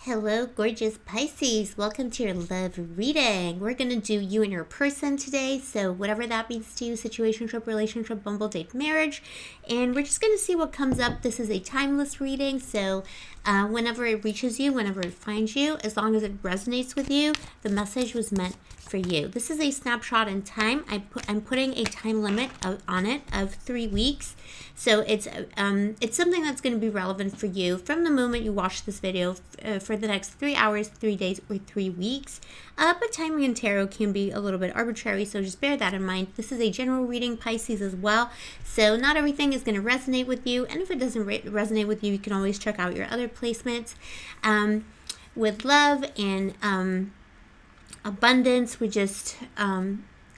Hello, gorgeous Pisces. Welcome to your love reading. We're going to do you and your person today. So, whatever that means to you, situationship, relationship, bumble, date, marriage. And we're just going to see what comes up. This is a timeless reading. So, whenever it reaches you, whenever it finds you, as long as it resonates with you, the message was meant for you. This is a snapshot in time. I'm putting a time limit on it of 3 weeks. So it's something that's going to be relevant for you from the moment you watch this video for the next 3 hours, 3 days, or 3 weeks. But timing in tarot can be a little bit arbitrary, so just bear that in mind. This is a general reading, Pisces, as well. So not everything is going to resonate with you. And if it doesn't resonate with you, you can always check out your other placements. With love and abundance, we're just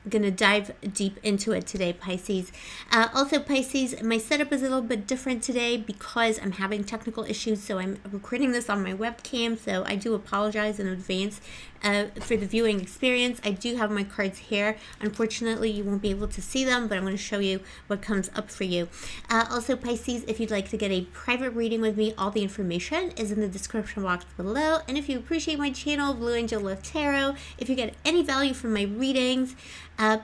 gonna dive deep into it today, Pisces. Also, Pisces, my setup is a little bit different today because I'm having technical issues, so I'm recording this on my webcam, so I do apologize in advance for the viewing experience. I do have my cards here. Unfortunately, you won't be able to see them, but I'm going to show you what comes up for you. Also, Pisces, if you'd like to get a private reading with me, all the information is in the description box below. And if you appreciate my channel, Blue Angel Love Tarot, if you get any value from my readings,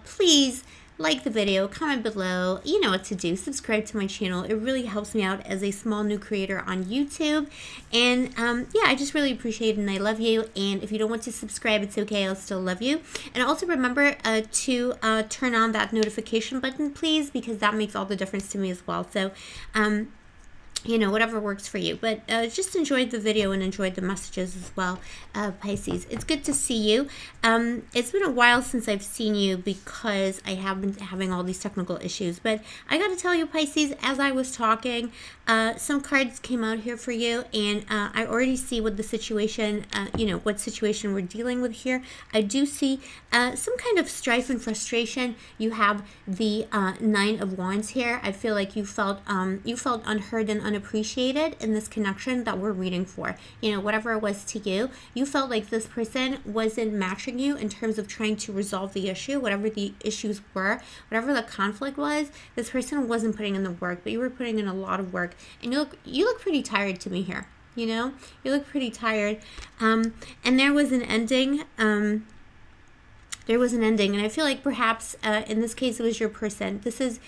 please like the video, comment below, you know what to do, subscribe to my channel. It really helps me out as a small new creator on YouTube. And yeah, I just really appreciate it and I love you. And if you don't want to subscribe, it's okay, I'll still love you. And also remember to turn on that notification button, please, because that makes all the difference to me as well. So you know, whatever works for you. But just enjoy the video and enjoy the messages as well, Pisces. It's good to see you. It's been a while since I've seen you because I have been having all these technical issues. But I got to tell you, Pisces, as I was talking, some cards came out here for you. And I already see what the situation, you know, what situation we're dealing with here. I do see some kind of strife and frustration. You have the Nine of Wands here. I feel like you felt unheard and unappreciated in this connection that we're reading for. You know, whatever it was to you, you felt like this person wasn't matching you in terms of trying to resolve the issue, whatever the issues were, whatever the conflict was. This person wasn't putting in the work, but you were putting in a lot of work, and you look pretty tired to me here. You know, you look pretty tired, and there was an ending. There was an ending, and I feel like perhaps in this case it was your person. This is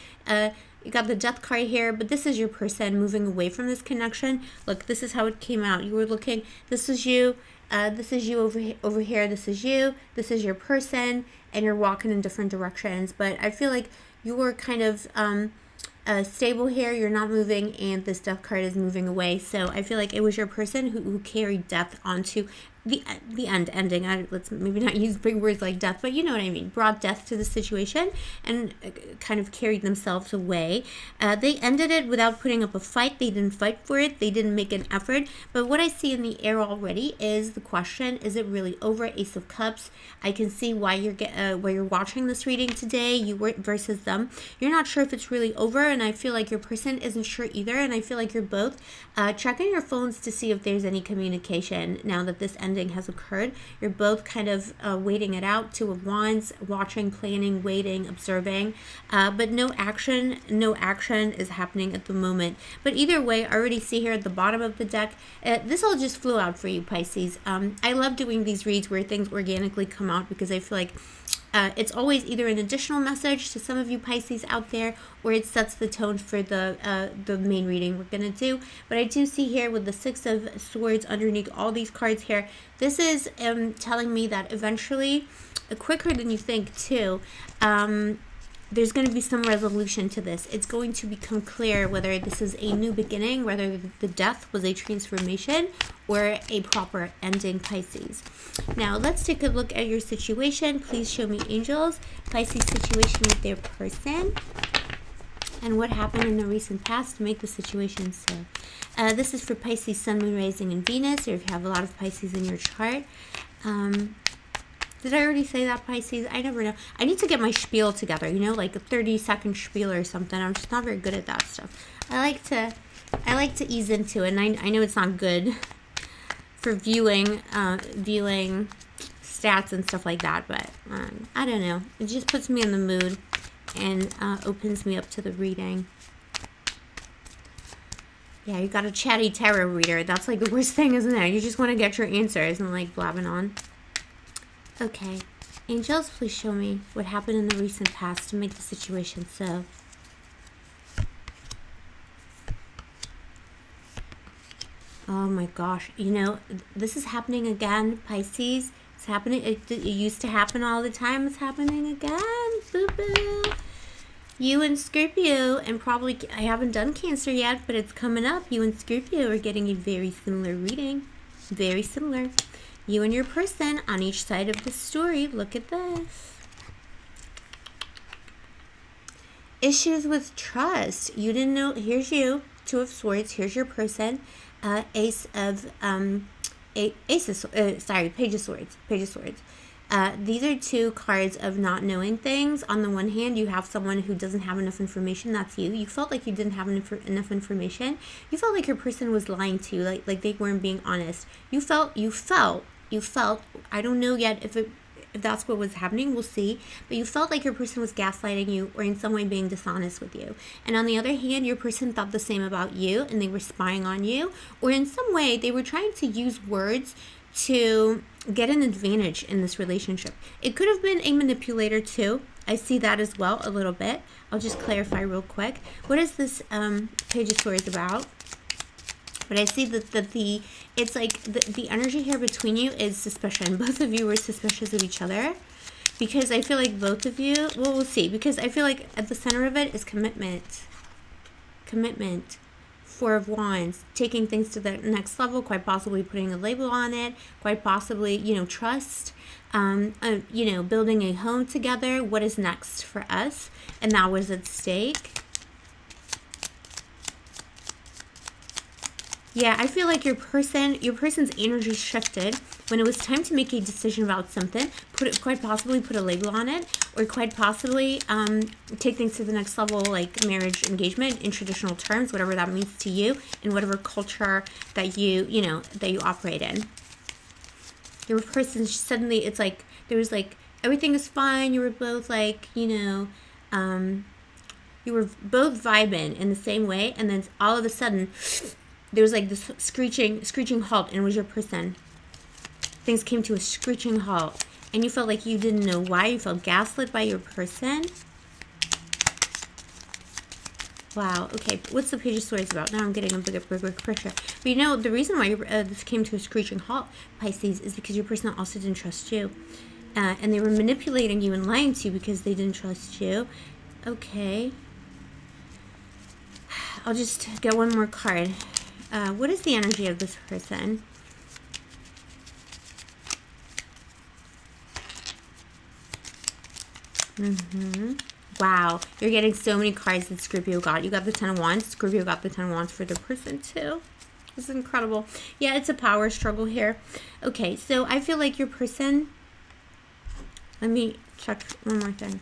you got the Death card here, but this is your person moving away from this connection. Look, this is how it came out. You were looking, this is you over here, this is you, this is your person, and you're walking in different directions. But I feel like you were kind of stable here, you're not moving, and this Death card is moving away. So I feel like it was your person who carried death onto the ending. Let's maybe not use big words like death, but you know what I mean. Brought death to the situation and kind of carried themselves away. They ended it without putting up a fight. They didn't fight for it. They didn't make an effort. But what I see in the air already is the question: is it really over? Ace of Cups. I can see why you're watching this reading today. You were versus them. You're not sure if it's really over, and I feel like your person isn't sure either. And I feel like you're both checking your phones to see if there's any communication now that this ending has occurred. You're both kind of waiting it out. Two of Wands, watching, planning, waiting, observing, but no action is happening at the moment. But either way, I already see here at the bottom of the deck, this all just flew out for you, Pisces. I love doing these reads where things organically come out because I feel like it's always either an additional message to some of you Pisces out there, or it sets the tone for the main reading we're going to do. But I do see here with the Six of Swords underneath all these cards here, this is telling me that eventually, quicker than you think too, there's going to be some resolution to this. It's going to become clear whether this is a new beginning, whether the death was a transformation or a proper ending, Pisces. Now, let's take a look at your situation. Please show me, angels, Pisces situation with their person and what happened in the recent past to make the situation so. This is for Pisces, Sun, Moon, Rising, and Venus, or if you have a lot of Pisces in your chart. Did I already say that, Pisces? I never know. I need to get my spiel together, you know, like a 30-second spiel or something. I'm just not very good at that stuff. I like to ease into it, and I know it's not good for viewing stats and stuff like that, but I don't know. It just puts me in the mood and opens me up to the reading. Yeah, you got a chatty tarot reader. That's like the worst thing, isn't it? You just want to get your answers and like blabbing on. Okay. Angels, please show me what happened in the recent past to make the situation so. Oh my gosh. You know, this is happening again, Pisces. It's happening. It used to happen all the time. It's happening again. Boo-boo. You and Scorpio, and probably, I haven't done Cancer yet, but it's coming up. You and Scorpio are getting a very similar reading. Very similar. You and your person on each side of the story. Look at this. Issues with trust. You didn't know. Here's you. Two of Swords. Here's your person. Page of Swords. Page of Swords. These are two cards of not knowing things. On the one hand, you have someone who doesn't have enough information. That's you. You felt like you didn't have enough information. You felt like your person was lying to you, like they weren't being honest. You felt. I don't know yet if that's what was happening. We'll see. But you felt like your person was gaslighting you or in some way being dishonest with you. And on the other hand, your person thought the same about you and they were spying on you, or in some way they were trying to use words to get an advantage in this relationship. It could have been a manipulator too. I see that as well a little bit. I'll just clarify real quick. What is this Page of Swords about? But I see that it's like the energy here between you is suspicion. Both of you were suspicious of each other. Because I feel like both of you, well, we'll see. Because I feel like at the center of it is commitment. Commitment. Four of Wands, taking things to the next level, quite possibly putting a label on it, quite possibly, trust, building a home together. What is next for us? And that was at stake. Yeah, I feel like your person's energy shifted when it was time to make a decision about something. Quite possibly put a label on it, or quite possibly take things to the next level, like marriage, engagement, in traditional terms, whatever that means to you, in whatever culture that you operate in. Your person suddenly, it's like there was like everything is fine. You were both like you were both vibing in the same way, and then all of a sudden there was like this screeching halt, and it was your person. Things came to a screeching halt, and you felt like you didn't know why. You felt gaslit by your person. Wow. Okay. What's the Page of Swords about? Now I'm getting a bigger picture. But the reason why this came to a screeching halt, Pisces, is because your person also didn't trust you. And they were manipulating you and lying to you because they didn't trust you. Okay. I'll just get one more card. What is the energy of this person? Wow. You're getting so many cards that Scorpio got. You got the Ten of Wands. Scorpio got the Ten of Wands for their person too. This is incredible. Yeah, it's a power struggle here. Okay, so I feel like your person... Let me check one more thing.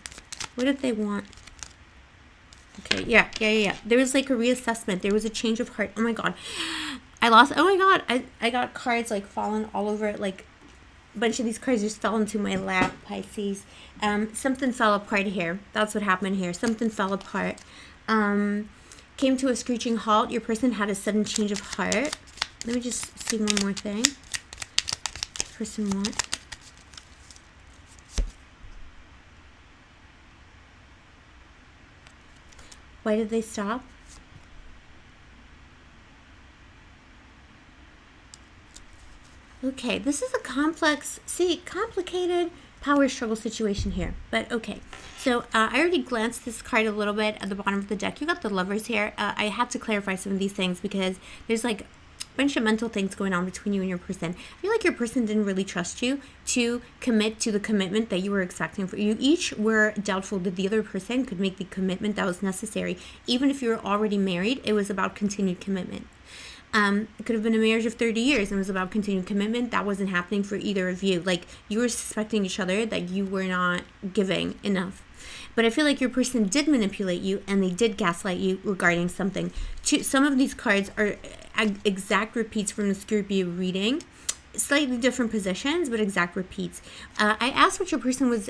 What did they want? Okay, yeah. There was like a reassessment. There was a change of heart. Oh my god. Oh my god. I got cards like falling all over it. Like a bunch of these cards just fell into my lap, Pisces. Something fell apart here. That's what happened here. Something fell apart. Came to a screeching halt. Your person had a sudden change of heart. Let me just see one more thing. Person want. Why did they stop? Okay, this is a complicated power struggle situation here. But okay, so I already glanced this card a little bit at the bottom of the deck. You got the Lovers here. I had to clarify some of these things because there's like bunch of mental things going on between you and your person. I feel like your person didn't really trust you to commit to the commitment that you were expecting for you. Each were doubtful that the other person could make the commitment that was necessary. Even if you were already married, it was about continued commitment. It could have been a marriage of 30 years and it was about continued commitment. That wasn't happening for either of you. Like, you were suspecting each other that you were not giving enough. But I feel like your person did manipulate you and they did gaslight you regarding something. Some of these cards are exact repeats from the Scorpio reading. Slightly different positions, but exact repeats. I asked what your person was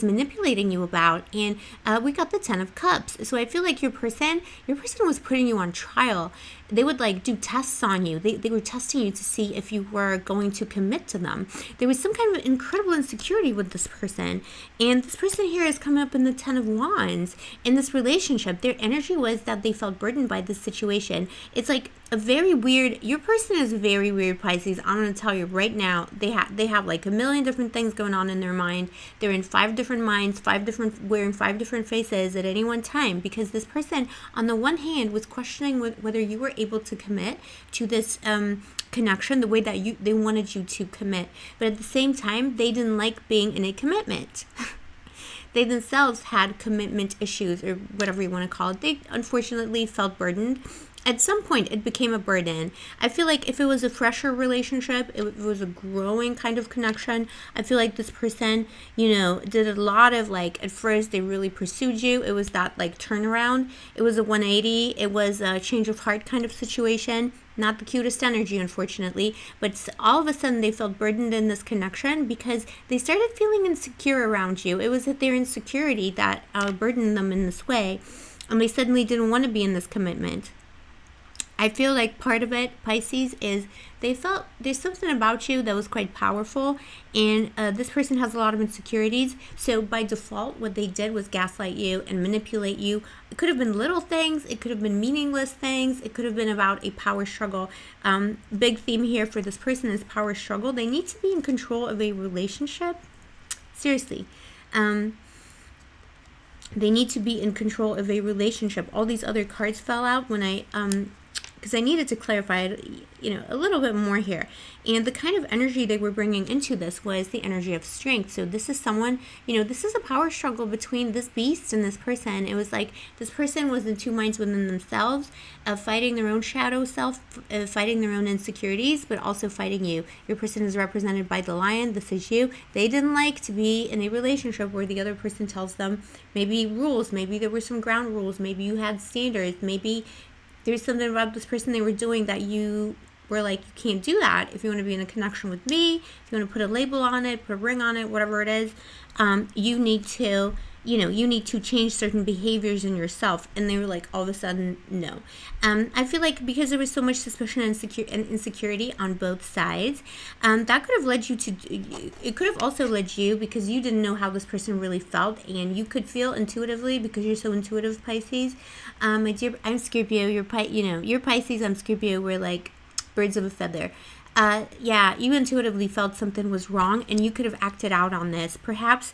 manipulating you about, and we got the Ten of Cups. So I feel like your person was putting you on trial, they would like do tests on you. They were testing you to see if you were going to commit to them. There was some kind of incredible insecurity with this person. And this person here is coming up in the 10 of Wands. In this relationship, their energy was that they felt burdened by this situation. It's like a very weird, your person is very weird, Pisces. I'm going to tell you right now, they have like a million different things going on in their mind. They're in 5 different minds, wearing 5 different faces at any one time, because this person, on the one hand, was questioning whether you were able to commit to this connection the way that they wanted you to commit. But at the same time, they didn't like being in a commitment. They themselves had commitment issues, or whatever you want to call it. They unfortunately felt burdened. At some point, it became a burden. I feel like if it was a fresher relationship, if it was a growing kind of connection, I feel like this person, did a lot of like, at first they really pursued you. It was that like turnaround. It was a 180. It was a change of heart kind of situation. Not the cutest energy, unfortunately, but all of a sudden they felt burdened in this connection because they started feeling insecure around you. It was that their insecurity that burdened them in this way, and they suddenly didn't want to be in this commitment. I feel like part of it, Pisces, is they felt there's something about you that was quite powerful, and this person has a lot of insecurities. So by default, what they did was gaslight you and manipulate you. It could have been little things. It could have been meaningless things. It could have been about a power struggle. Big theme here for this person is power struggle. They need to be in control of a relationship. Seriously. They need to be in control of a relationship. All these other cards fell out when I because I needed to clarify it, a little bit more here. And the kind of energy they were bringing into this was the energy of strength. So this is someone, this is a power struggle between this beast and this person. It was like this person was in 2 minds within themselves, fighting their own shadow self, fighting their own insecurities, but also fighting you. Your person is represented by the lion. This is you. They didn't like to be in a relationship where the other person tells them maybe rules, maybe there were some ground rules, maybe you had standards, maybe there's something about this person they were doing that you were like, you can't do that. If you want to be in a connection with me, if you want to put a label on it, put a ring on it, whatever it is, you need to change certain behaviors in yourself. And they were like, all of a sudden, no. I feel like because there was so much suspicion and insecurity on both sides, that could have led you to, it could have also led you, because you didn't know how this person really felt, and you could feel intuitively because you're so intuitive, Pisces. My dear, I'm Scorpio, you're Pisces, I'm Scorpio, we're like birds of a feather. You intuitively felt something was wrong, and you could have acted out on this. Perhaps,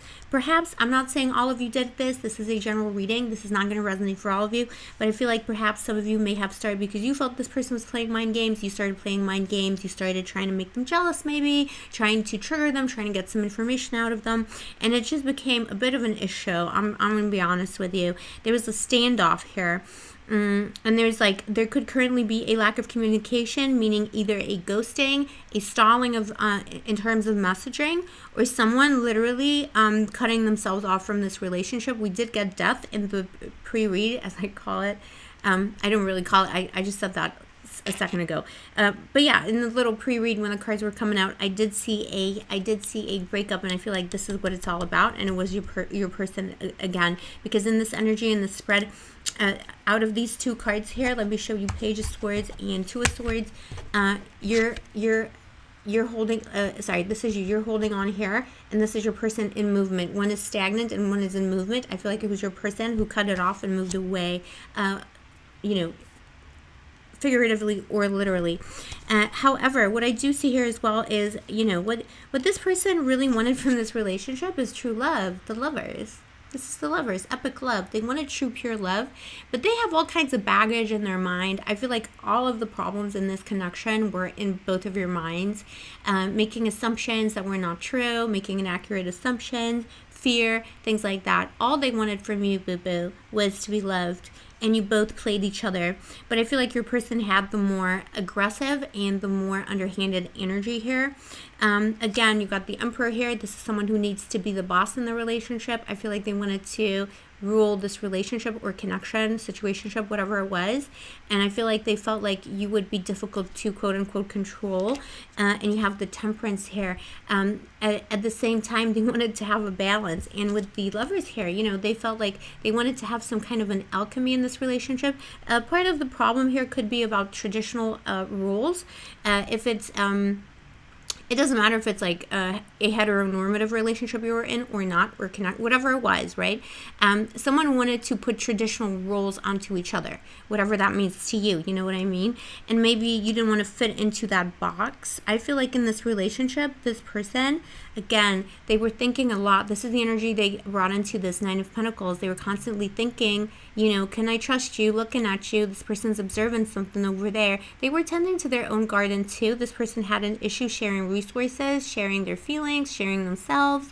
I'm not saying all of you did this. This is a general reading. This is not going to resonate for all of you, but I feel like perhaps some of you may have started because you felt this person was playing mind games. You started playing mind games. You started trying to make them jealous, maybe, trying to trigger them, trying to get some information out of them, and it just became a bit of an issue. I'm going to be honest with you. There was a standoff here. And there could currently be a lack of communication, meaning either a ghosting, a stalling of in terms of messaging, or someone literally cutting themselves off from this relationship. We did get death in the pre-read, as I call it. I don't really call it. I just said that a second ago. But yeah, in the little pre-read when the cards were coming out, I did see a breakup, and I feel like this is what it's all about, and it was your person again, because in this energy and this spread, out of these 2 cards here, let me show you Page of Swords and 2 of Swords. You're holding, this is you. You're holding on here, and this is your person in movement. One is stagnant and one is in movement. I feel like it was your person who cut it off and moved away, figuratively or literally. However, what I do see here as well is, what this person really wanted from this relationship is true love, the lovers. This is the lovers, epic love. They wanted true, pure love, but they have all kinds of baggage in their mind. I feel like all of the problems in this connection were in both of your minds, making assumptions that were not true, making inaccurate assumptions, fear, things like that. All they wanted from you, boo-boo, was to be loved, and you both played each other. But I feel like your person had the more aggressive and the more underhanded energy here. Again, you got the Emperor here. This is someone who needs to be the boss in the relationship. I feel like they wanted to rule this relationship or connection, situationship, whatever it was. And I feel like they felt like you would be difficult to quote unquote control. And you have the Temperance here. At the same time, they wanted to have a balance. And with the Lovers here, they felt like they wanted to have some kind of an alchemy in this relationship. Part of the problem here could be about traditional rules. If it's it doesn't matter if it's like a heteronormative relationship you were in or not, or connect, whatever it was, right? Someone wanted to put traditional roles onto each other, whatever that means to you, you know what I mean? And maybe you didn't want to fit into that box. I feel like in this relationship, this person, again, they were thinking a lot. This is the energy they brought into this Nine of Pentacles. They were constantly thinking, you know, can I trust you? Looking at you. This person's observing something over there. They were tending to their own garden too. This person had an issue sharing resources, sharing their feelings, sharing themselves.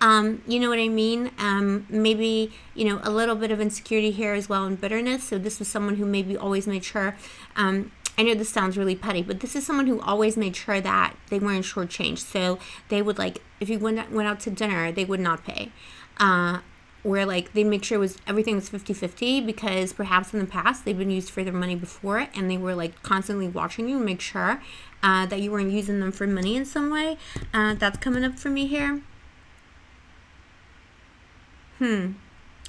You know what I mean? Maybe, you know, a little bit of insecurity here as well, and bitterness. So this was someone who maybe always made sure, I know this sounds really petty, but this is someone who always made sure that they weren't shortchanged. So they would, like, if you went out to dinner, they would not pay. Where, like, they make sure everything was 50-50, because perhaps in the past they've been used for their money before, and they were, like, constantly watching you and make sure that you weren't using them for money in some way. That's coming up for me here. I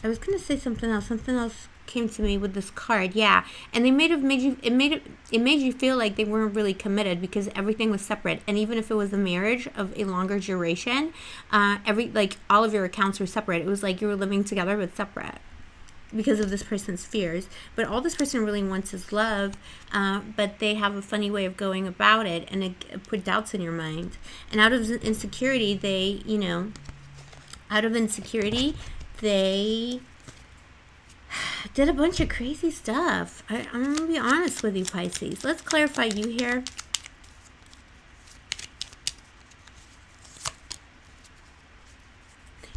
was gonna say something else. Something else came to me with this card. Yeah, and they made you feel like they weren't really committed because everything was separate. And even if it was a marriage of a longer duration, all of your accounts were separate. It was like you were living together but separate because of this person's fears. But all this person really wants is love, but they have a funny way of going about it, and it put doubts in your mind. And out of insecurity, they did a bunch of crazy stuff. I'm going to be honest with you, Pisces. Let's clarify you here.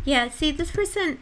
Yeah, see, this person,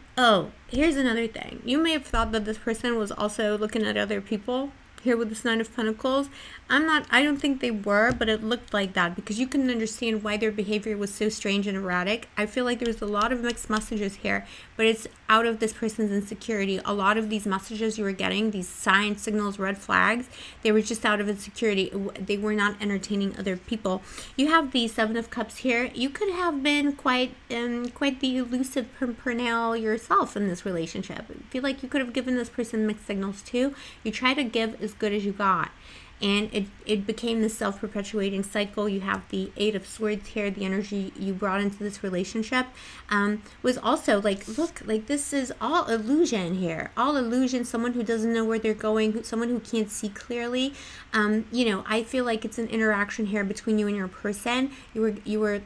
here's another thing. You may have thought that this person was also looking at other people here with this Nine of Pentacles. I don't think they were, but it looked like that, because you can understand why their behavior was so strange and erratic. I feel like there was a lot of mixed messages here, but it's out of this person's insecurity. A lot of these messages you were getting, these signs, signals, red flags, they were just out of insecurity. They were not entertaining other people. You have the Seven of Cups here. You could have been quite the elusive pimpernel yourself in this relationship. I feel like you could have given this person mixed signals too. You try to give as good as you got. And it became this self-perpetuating cycle. You have the Eight of Swords here. The energy you brought into this relationship was also like, look, like this is all illusion here. All illusion. Someone who doesn't know where they're going. Someone who can't see clearly. I feel like it's an interaction here between you and your person. You were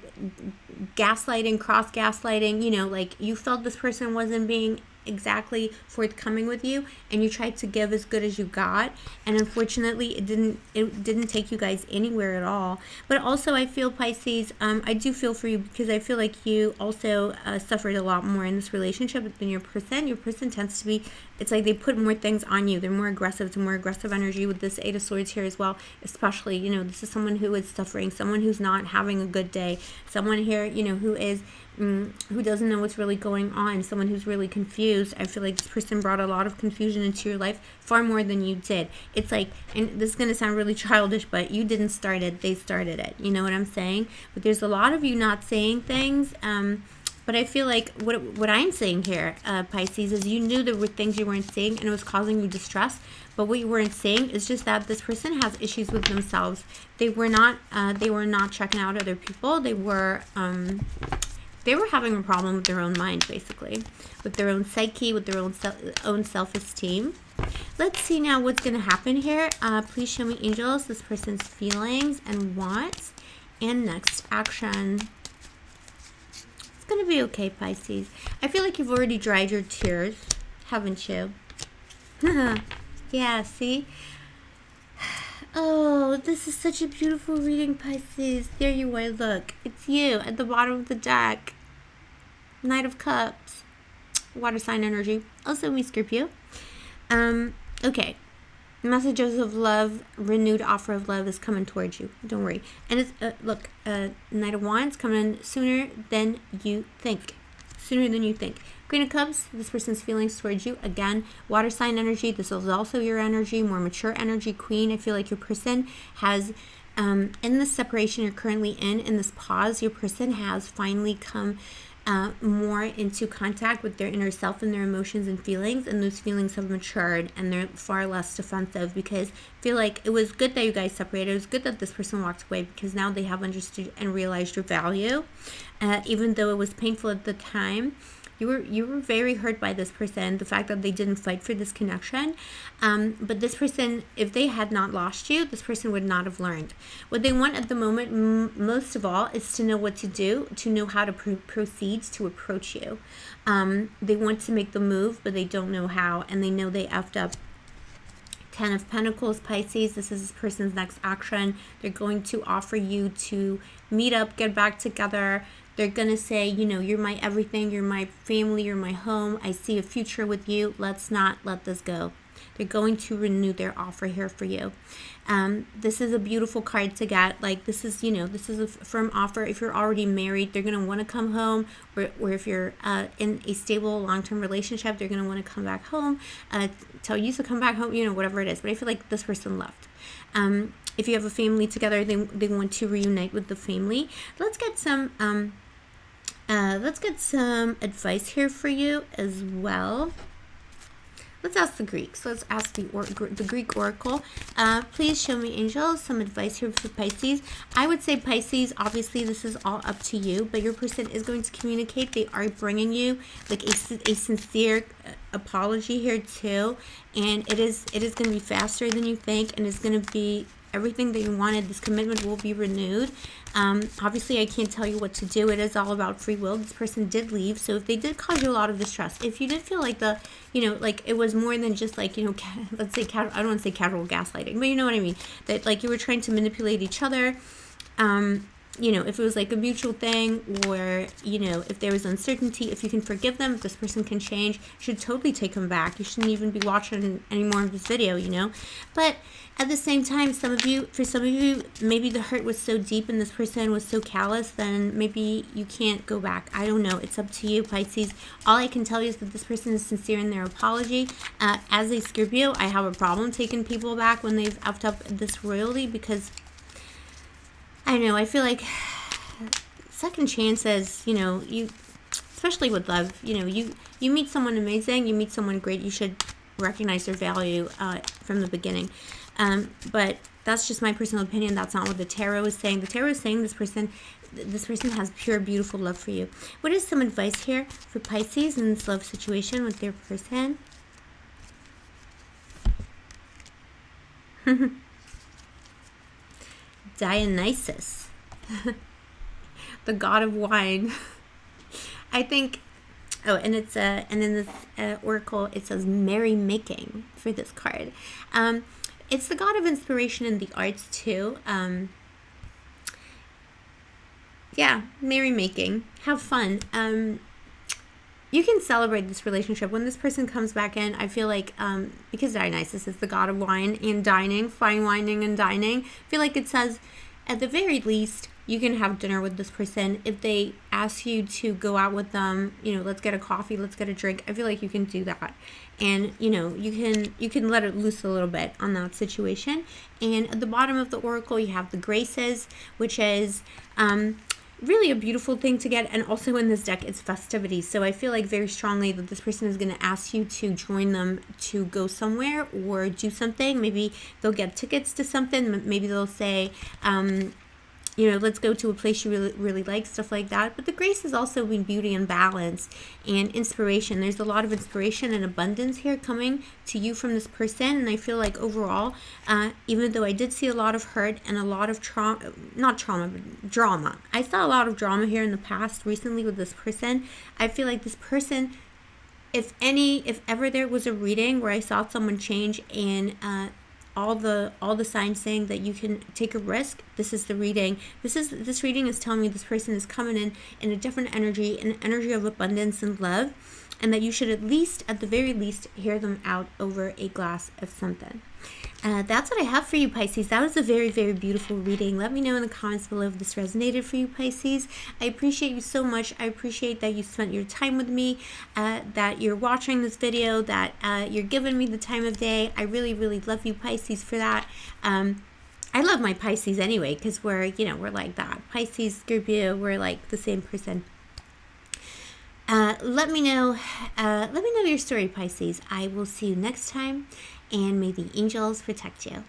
gaslighting, cross-gaslighting. Like you felt this person wasn't being exactly forthcoming with you, and you tried to give as good as you got, and unfortunately it didn't take you guys anywhere at all. But also I feel, Pisces, I do feel for you, because I feel like you also suffered a lot more in this relationship than your person. Your person tends to be, it's like they put more things on you. They're more aggressive. It's a more aggressive energy with this Eight of Swords here as well. Especially, this is someone who is suffering, someone who's not having a good day, someone here, who doesn't know what's really going on, someone who's really confused. I feel like this person brought a lot of confusion into your life, far more than you did. It's like, and this is going to sound really childish, but you didn't start it, they started it. You know what I'm saying? But there's a lot of you not saying things, but I feel like what I'm saying here, Pisces, is you knew there were things you weren't saying, and it was causing you distress. But what you weren't saying is just that this person has issues with themselves. They were not checking out other people. They were having a problem with their own mind, basically, with their own psyche, with their own self-esteem. Let's see now what's going to happen here. Please show me, angels, this person's feelings and wants, and next action. It's going to be okay, Pisces. I feel like you've already dried your tears, haven't you? Yeah, see? Oh, this is such a beautiful reading, Pisces. There you are, look. It's you at the bottom of the deck. Knight of Cups. Water sign energy. Also me, Scorpio. Okay. Messages of love, renewed offer of love is coming towards you. Don't worry. And it's, look, Knight of Wands coming sooner than you think. Sooner than you think. Queen of Cups, this person's feelings towards you. Again, water sign energy. This is also your energy, more mature energy. Queen, I feel like your person has, in this separation you're currently in this pause, your person has finally come more into contact with their inner self and their emotions and feelings, and those feelings have matured and they're far less defensive, because I feel like it was good that you guys separated. It was good that this person walked away, because now they have understood and realized your value, even though it was painful at the time. You were very hurt by this person, the fact that they didn't fight for this connection. But this person, if they had not lost you, this person would not have learned. What they want at the moment, most of all, is to know what to do, to know how to proceed to approach you. They want to make the move, but they don't know how, and they know they effed up. Ten of Pentacles, Pisces, this is this person's next action. They're going to offer you to meet up, get back together. They're going to say, you know, you're my everything, you're my family, you're my home. I see a future with you. Let's not let this go. They're going to renew their offer here for you. This is a beautiful card to get. Like, this is, you know, this is a firm offer. If you're already married, they're going to want to come home. Or if you're in a stable long-term relationship, they're going to want to come back home, tell you to come back home, you know, whatever it is. But I feel like this person left. If you have a family together, they want to reunite with the family. Let's get some advice here for you as well. Let's ask the Greeks. Let's ask the Greek oracle. Please show me, angels, some advice here for Pisces. I would say, Pisces, obviously this is all up to you, but your person is going to communicate. They are bringing you like a sincere apology here too, and it is going to be faster than you think, and it's going to be everything that you wanted. This commitment will be renewed. Obviously, I can't tell you what to do. It is all about free will. This person did leave. So if they did cause you a lot of distress, if you did feel like like it was more than just like, let's say, I don't want to say casual gaslighting, but you know what I mean? That like you were trying to manipulate each other. If it was like a mutual thing, or, if there was uncertainty, if you can forgive them, if this person can change, you should totally take them back. You shouldn't even be watching any more of this video, But at the same time, for some of you, maybe the hurt was so deep and this person was so callous, then maybe you can't go back. I don't know. It's up to you, Pisces. All I can tell you is that this person is sincere in their apology. As a Scorpio, I have a problem taking people back when they've effed up this royally, because I know, I feel like second chances, you, especially with love, you meet someone amazing, you meet someone great, you should recognize their value from the beginning. But that's just my personal opinion. That's not what the tarot is saying. The tarot is saying this person has pure, beautiful love for you. What is some advice here for Pisces in this love situation with their person? Dionysus, the god of wine. I think. Oh, and it's and in this oracle it says merrymaking for this card. It's the god of inspiration in the arts too. Yeah, merrymaking. Have fun. You can celebrate this relationship. When this person comes back in, I feel like, because Dionysus is the god of wine and dining, fine wining and dining, I feel like it says, at the very least, you can have dinner with this person. If they ask you to go out with them, let's get a coffee, let's get a drink, I feel like you can do that. And, you can let it loose a little bit on that situation. And at the bottom of the oracle, you have the Graces, which is, really a beautiful thing to get. And also in this deck, it's festivities. So I feel like very strongly that this person is going to ask you to join them to go somewhere or do something. Maybe they'll get tickets to something. Maybe they'll say, let's go to a place you really, really like, stuff like that. But the grace is also in beauty and balance and inspiration. There's a lot of inspiration and abundance here coming to you from this person. And I feel like overall, even though I did see a lot of hurt and a lot of drama. I saw a lot of drama here in the past recently with this person. I feel like this person, if ever there was a reading where I saw someone change and all the signs saying that you can take a risk, this is the reading. This reading is telling me this person is coming in a different energy, an energy of abundance and love, and that you should at the very least, hear them out over a glass of something. That's what I have for you, Pisces. That was a very, very beautiful reading. Let me know in the comments below if this resonated for you, Pisces. I appreciate you so much. I appreciate that you spent your time with me, that you're watching this video, that you're giving me the time of day. I really, really love you, Pisces, for that. I love my Pisces anyway, because we're like that. Pisces, Scorpio, we're like the same person. Let me know. Let me know your story, Pisces. I will see you next time, and may the angels protect you.